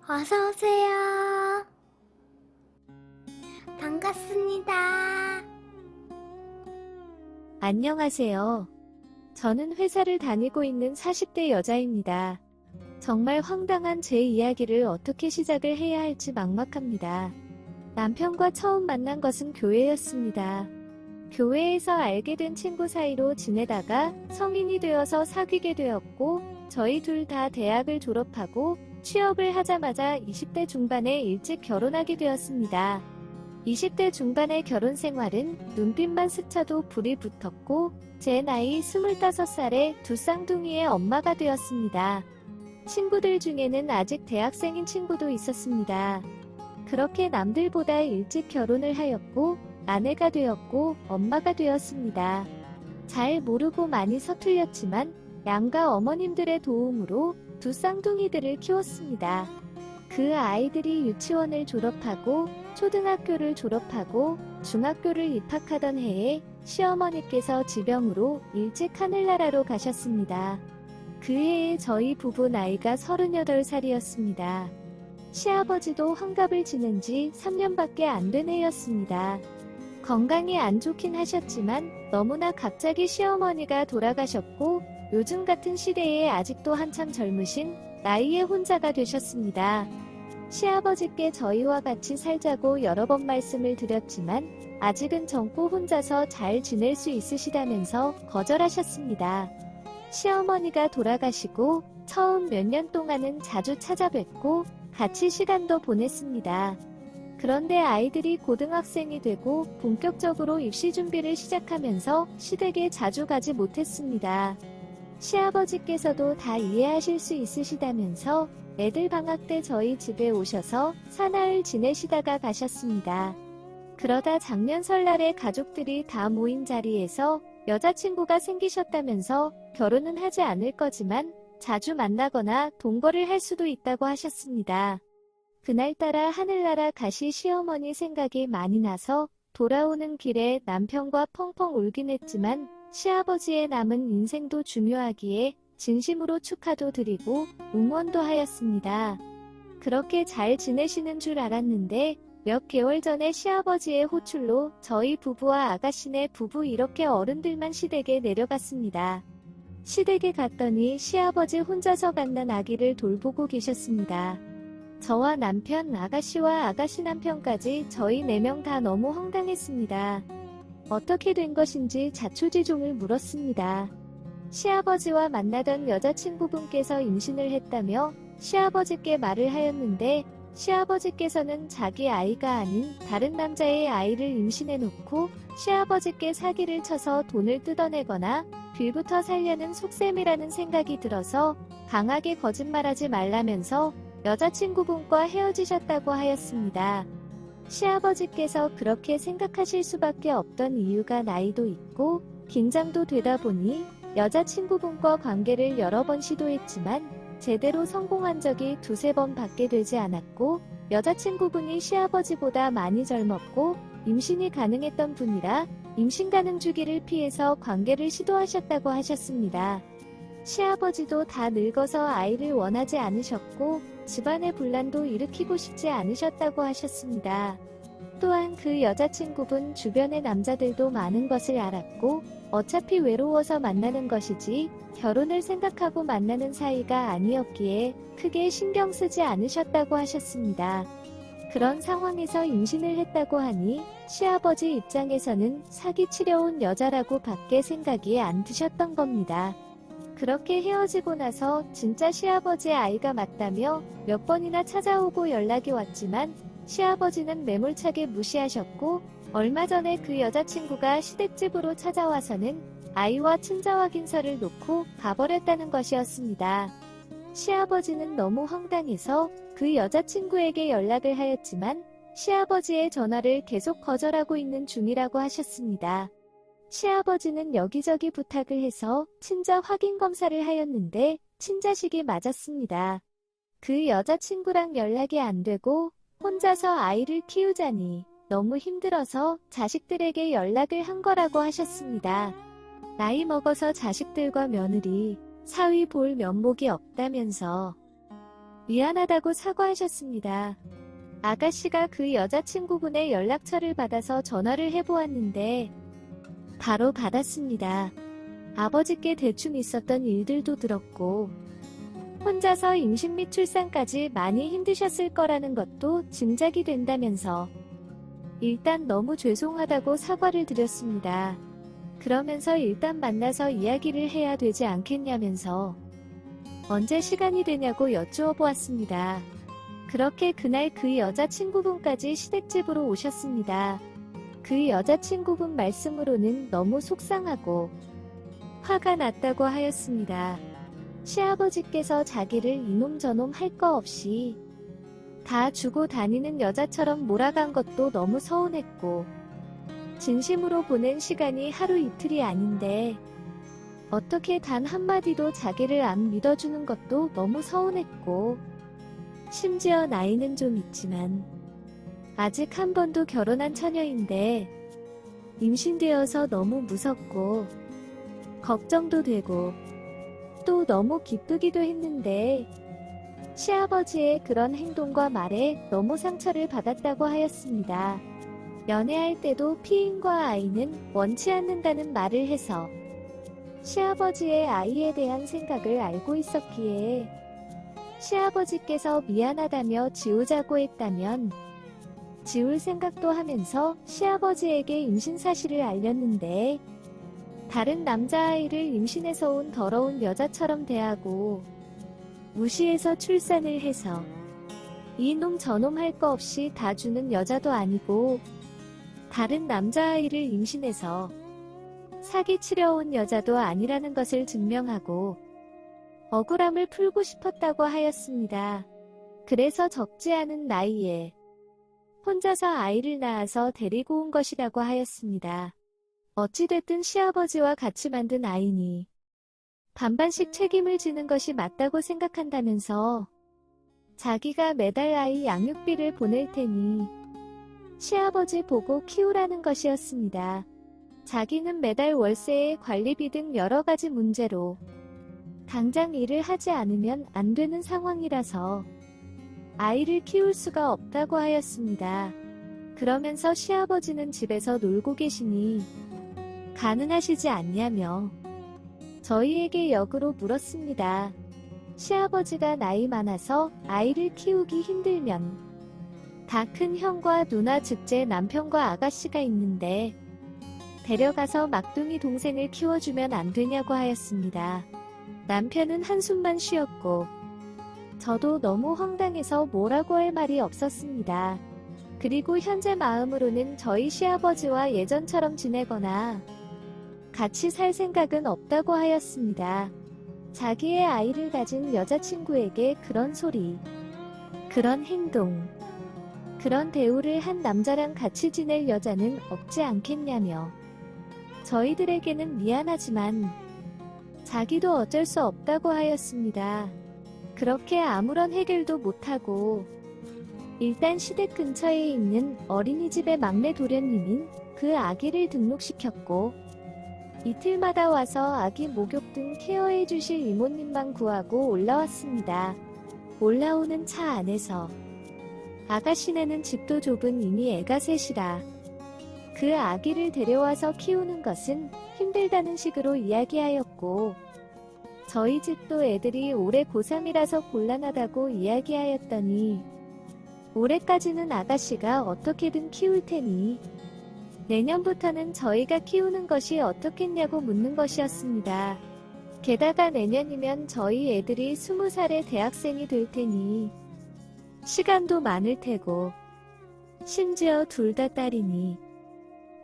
어서오세요. 반갑습니다. 안녕하세요. 저는 회사를 다니고 있는 40대 여자입니다. 정말 황당한 제 이야기를 어떻게 시작을 해야 할지 막막합니다. 남편과 처음 만난 것은 교회였습니다. 교회에서 알게 된 친구 사이로 지내다가 성인이 되어서 사귀게 되었고, 저희 둘 다 대학을 졸업하고 취업을 하자마자 20대 중반에 일찍 결혼하게 되었습니다. 20대 중반의 결혼 생활은 눈빛만 스쳐도 불이 붙었고, 제 나이 25살에 두 쌍둥이의 엄마가 되었습니다. 친구들 중에는 아직 대학생인 친구도 있었습니다. 그렇게 남들보다 일찍 결혼을 하였고, 아내가 되었고, 엄마가 되었습니다. 잘 모르고 많이 서툴렸지만, 양가 어머님들의 도움으로 두 쌍둥이들을 키웠습니다. 그 아이들이 유치원을 졸업하고, 초등학교를 졸업하고, 중학교를 입학하던 해에 시어머니께서 지병으로 일찍 하늘나라로 가셨습니다. 그 해에 저희 부부 나이가 38살이었습니다. 시아버지도 환갑을 지낸 지 3년밖에 안 된 해였습니다. 건강이 안 좋긴 하셨지만 너무나 갑자기 시어머니가 돌아가셨고, 요즘 같은 시대에 아직도 한참 젊으신 나이에 혼자가 되셨습니다. 시아버지께 저희와 같이 살자고 여러 번 말씀을 드렸지만 아직은 젊고 혼자서 잘 지낼 수 있으시다면서 거절하셨습니다. 시어머니가 돌아가시고 처음 몇 년 동안은 자주 찾아뵙고 같이 시간도 보냈습니다. 그런데 아이들이 고등학생이 되고 본격적으로 입시 준비를 시작하면서 시댁에 자주 가지 못했습니다. 시아버지께서도 다 이해하실 수 있으시다면서 애들 방학 때 저희 집에 오셔서 사나흘 지내시다가 가셨습니다. 그러다 작년 설날에 가족들이 다 모인 자리에서 여자친구가 생기셨다면서 결혼은 하지 않을 거지만 자주 만나거나 동거를 할 수도 있다고 하셨습니다. 그날따라 하늘나라 가시 시어머니 생각이 많이 나서 돌아오는 길에 남편과 펑펑 울긴 했지만 시아버지의 남은 인생도 중요하기에 진심으로 축하도 드리고 응원도 하였습니다. 그렇게 잘 지내시는 줄 알았는데 몇 개월 전에 시아버지의 호출로 저희 부부와 아가씨네 부부 이렇게 어른들만 시댁에 내려갔습니다. 시댁에 갔더니 시아버지 혼자서 갓난 아기를 돌보고 계셨습니다. 저와 남편, 아가씨와 아가씨 남편까지 저희 4명 다 너무 황당했습니다. 어떻게 된 것인지 자초지종을 물었습니다. 시아버지와 만나던 여자친구분께서 임신을 했다며 시아버지께 말을 하였는데 시아버지께서는 자기 아이가 아닌 다른 남자의 아이를 임신해놓고 시아버지께 사기를 쳐서 돈을 뜯어내거나 빌부터 살려는 속셈이라는 생각이 들어서 강하게 거짓말하지 말라면서 여자친구분과 헤어지셨다고 하였습니다. 시아버지께서 그렇게 생각하실 수밖에 없던 이유가 나이도 있고 긴장도 되다 보니 여자친구분과 관계를 여러 번 시도했지만 제대로 성공한 적이 2~3번 밖에 되지 않았고 여자친구분이 시아버지보다 많이 젊었고 임신이 가능했던 분이라 임신 가능 주기를 피해서 관계를 시도하셨다고 하셨습니다. 시아버지도 다 늙어서 아이를 원하지 않으셨고 집안의 분란도 일으키고 싶지 않으셨다고 하셨습니다. 또한 그 여자친구분 주변의 남자들도 많은 것을 알았고 어차피 외로워서 만나는 것이지 결혼을 생각하고 만나는 사이가 아니었기에 크게 신경 쓰지 않으셨다고 하셨습니다. 그런 상황에서 임신을 했다고 하니 시아버지 입장에서는 사기치려 온 여자라고 밖에 생각이 안 드셨던 겁니다. 그렇게 헤어지고 나서 진짜 시아버지의 아이가 맞다며 몇 번이나 찾아오고 연락이 왔지만 시아버지는 매몰차게 무시하셨고 얼마 전에 그 여자친구가 시댁집으로 찾아와서는 아이와 친자 확인서를 놓고 가버렸다는 것이었습니다. 시아버지는 너무 황당해서 그 여자친구에게 연락을 하였지만 시아버지의 전화를 계속 거절하고 있는 중이라고 하셨습니다. 시아버지는 여기저기 부탁을 해서 친자 확인 검사를 하였는데 친자식이 맞았습니다. 그 여자친구랑 연락이 안 되고 혼자서 아이를 키우자니 너무 힘들어서 자식들에게 연락을 한 거라고 하셨습니다. 나이 먹어서 자식들과 며느리, 사위 볼 면목이 없다면서 미안하다고 사과하셨습니다. 아가씨가 그 여자친구분의 연락처를 받아서 전화를 해보았는데 바로 받았습니다. 아버지께 대충 있었던 일들도 들었고 혼자서 임신 및 출산까지 많이 힘드셨을 거라는 것도 짐작이 된다면서 일단 너무 죄송하다고 사과를 드렸습니다. 그러면서 일단 만나서 이야기를 해야 되지 않겠냐면서 언제 시간이 되냐고 여쭈어 보았습니다. 그렇게 그날 그 여자친구분까지 시댁집으로 오셨습니다. 그 여자친구분 말씀으로는 너무 속상하고 화가 났다고 하였습니다. 시아버지께서 자기를 이놈 저놈 할 거 없이 다 주고 다니는 여자처럼 몰아간 것도 너무 서운했고 진심으로 보낸 시간이 하루 이틀이 아닌데 어떻게 단 한마디도 자기를 안 믿어주는 것도 너무 서운했고 심지어 나이는 좀 있지만 아직 한 번도 결혼한 처녀인데 임신되어서 너무 무섭고 걱정도 되고 또 너무 기쁘기도 했는데 시아버지의 그런 행동과 말에 너무 상처를 받았다고 하였습니다. 연애할 때도 피인과 아이는 원치 않는다는 말을 해서 시아버지의 아이에 대한 생각을 알고 있었기에 시아버지께서 미안하다며 지우자고 했다면 지울 생각도 하면서 시아버지에게 임신 사실을 알렸는데 다른 남자아이를 임신해서 온 더러운 여자처럼 대하고 무시해서 출산을 해서 이놈 저놈 할 거 없이 다 주는 여자도 아니고 다른 남자아이를 임신해서 사기치려 온 여자도 아니라는 것을 증명하고 억울함을 풀고 싶었다고 하였습니다. 그래서 적지 않은 나이에 혼자서 아이를 낳아서 데리고 온 것이라고 하였습니다. 어찌됐든 시아버지와 같이 만든 아이니 반반씩 책임을 지는 것이 맞다고 생각한다면서 자기가 매달 아이 양육비를 보낼 테니 시아버지 보고 키우라는 것이었습니다. 자기는 매달 월세에 관리비 등 여러 가지 문제로 당장 일을 하지 않으면 안 되는 상황이라서 아이를 키울 수가 없다고 하였습니다. 그러면서 시아버지는 집에서 놀고 계시니 가능하시지 않냐며 저희에게 역으로 물었습니다. 시아버지가 나이 많아서 아이를 키우기 힘들면 다 큰 형과 누나 즉 제 남편과 아가씨가 있는데 데려가서 막둥이 동생을 키워주면 안 되냐고 하였습니다. 남편은 한숨만 쉬었고 저도 너무 황당해서 뭐라고 할 말이 없었습니다. 그리고 현재 마음으로는 저희 시아버지와 예전처럼 지내거나 같이 살 생각은 없다고 하였습니다. 자기의 아이를 가진 여자친구에게 그런 소리, 그런 행동, 그런 대우를 한 남자랑 같이 지낼 여자는 없지 않겠냐며 저희들에게는 미안하지만 자기도 어쩔 수 없다고 하였습니다. 그렇게 아무런 해결도 못하고 일단 시댁 근처에 있는 어린이집의 막내 도련님인 그 아기를 등록시켰고 이틀마다 와서 아기 목욕 등 케어해 주실 이모님만 구하고 올라왔습니다. 올라오는 차 안에서 아가씨네는 집도 좁은 이미 애가 셋이라 그 아기를 데려와서 키우는 것은 힘들다는 식으로 이야기하였고 저희 집도 애들이 올해 고3이라서 곤란하다고 이야기하였더니 올해까지는 아가씨가 어떻게든 키울 테니 내년부터는 저희가 키우는 것이 어떻겠냐고 묻는 것이었습니다. 게다가 내년이면 저희 애들이 20살의 대학생이 될 테니 시간도 많을 테고 심지어 둘 다 딸이니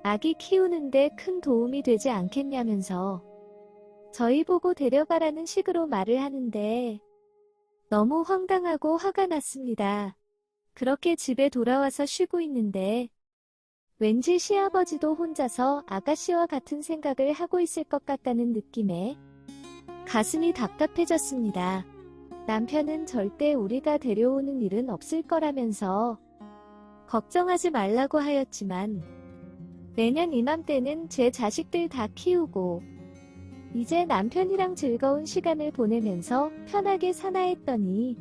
아기 키우는데 큰 도움이 되지 않겠냐면서 저희 보고 데려가라는 식으로 말을 하는데 너무 황당하고 화가 났습니다. 그렇게 집에 돌아와서 쉬고 있는데 왠지 시아버지도 혼자서 아가씨와 같은 생각을 하고 있을 것 같다는 느낌에 가슴이 답답해졌습니다. 남편은 절대 우리가 데려오는 일은 없을 거라면서 걱정하지 말라고 하였지만 내년 이맘때는 제 자식들 다 키우고 이제 남편이랑 즐거운 시간을 보내면서 편하게 사나 했더니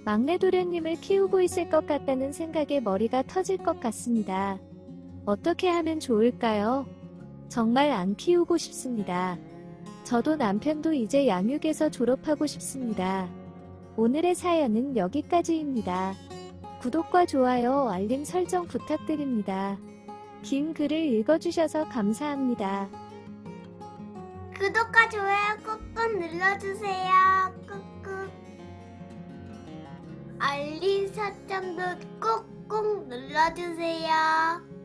막내 도련님을 키우고 있을 것 같다는 생각에 머리가 터질 것 같습니다. 어떻게 하면 좋을까요? 정말 안 키우고 싶습니다. 저도 남편도 이제 양육에서 졸업하고 싶습니다. 오늘의 사연은 여기까지입니다. 구독과 좋아요, 알림 설정 부탁드립니다. 긴 글을 읽어주셔서 감사합니다. 구독과 좋아요 꾹꾹 눌러주세요. 꾹꾹. 알림 설정도 꾹꾹 눌러주세요.